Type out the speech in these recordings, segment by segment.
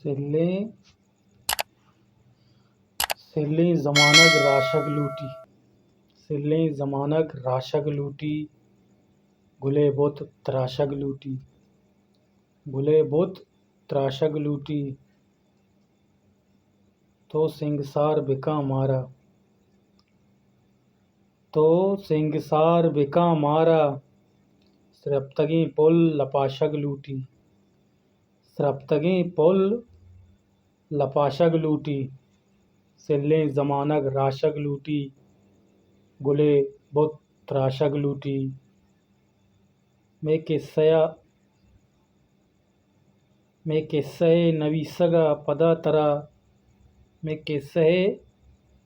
سلیں سلیں زمانگ راشگ لوٹی، سلیں زمانگ راشگ لوٹی، گلے بت تراشگ لوٹی، گلے بت تراشگ لوٹی، تو سنگسار بکاں مارا، تو سنگسار بکاں مارا، سرپتگیں پل لپاشگ لوٹی، سرپتگیں پل لپاشگ لوٹی، سلیں زمانگ راشگ لوٹی، گلے بت تراشگ لوٹی، میں قصہ نویسگا پدا ترا، میں قصہ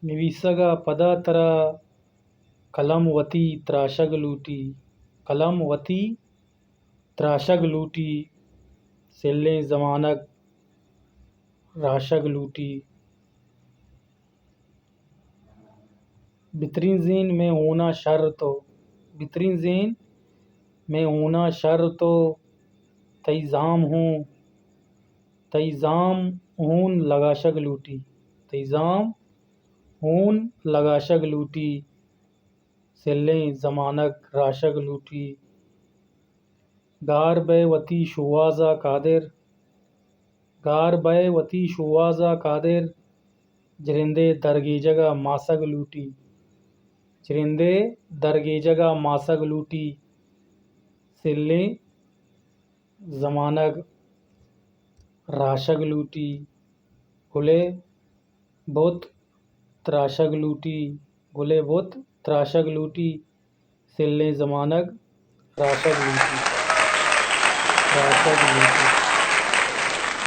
نویسگا پدا ترا، قلم وتی تراشگ لوٹی، قلم وتی تراشگ لوٹی، سلیں زمانگ راشگ لوٹی، بتریں زین میں ہونا شر تو، بتریں زین میں ہونا شر تو، تئی زام ہوں، تئی زام ہون لگاشگ لوٹی، تئی زام ہون لگاشگ لوٹی، سلیں زمانگ راشگ لوٹی، گار بے وتی شوازہ قادر، گار بے وتی شوازہ قادر، جرندے درگیجگا ماسگ لوٹی، جرندے درگیجگا ماسگ لوٹی، سلیں زمانگ راشگ لوٹی، گلے بت تراشگ لوٹی، گلے بت تراشگ لوٹی، سلیں زمانگ راشگ لوٹی، راشگ لوٹی۔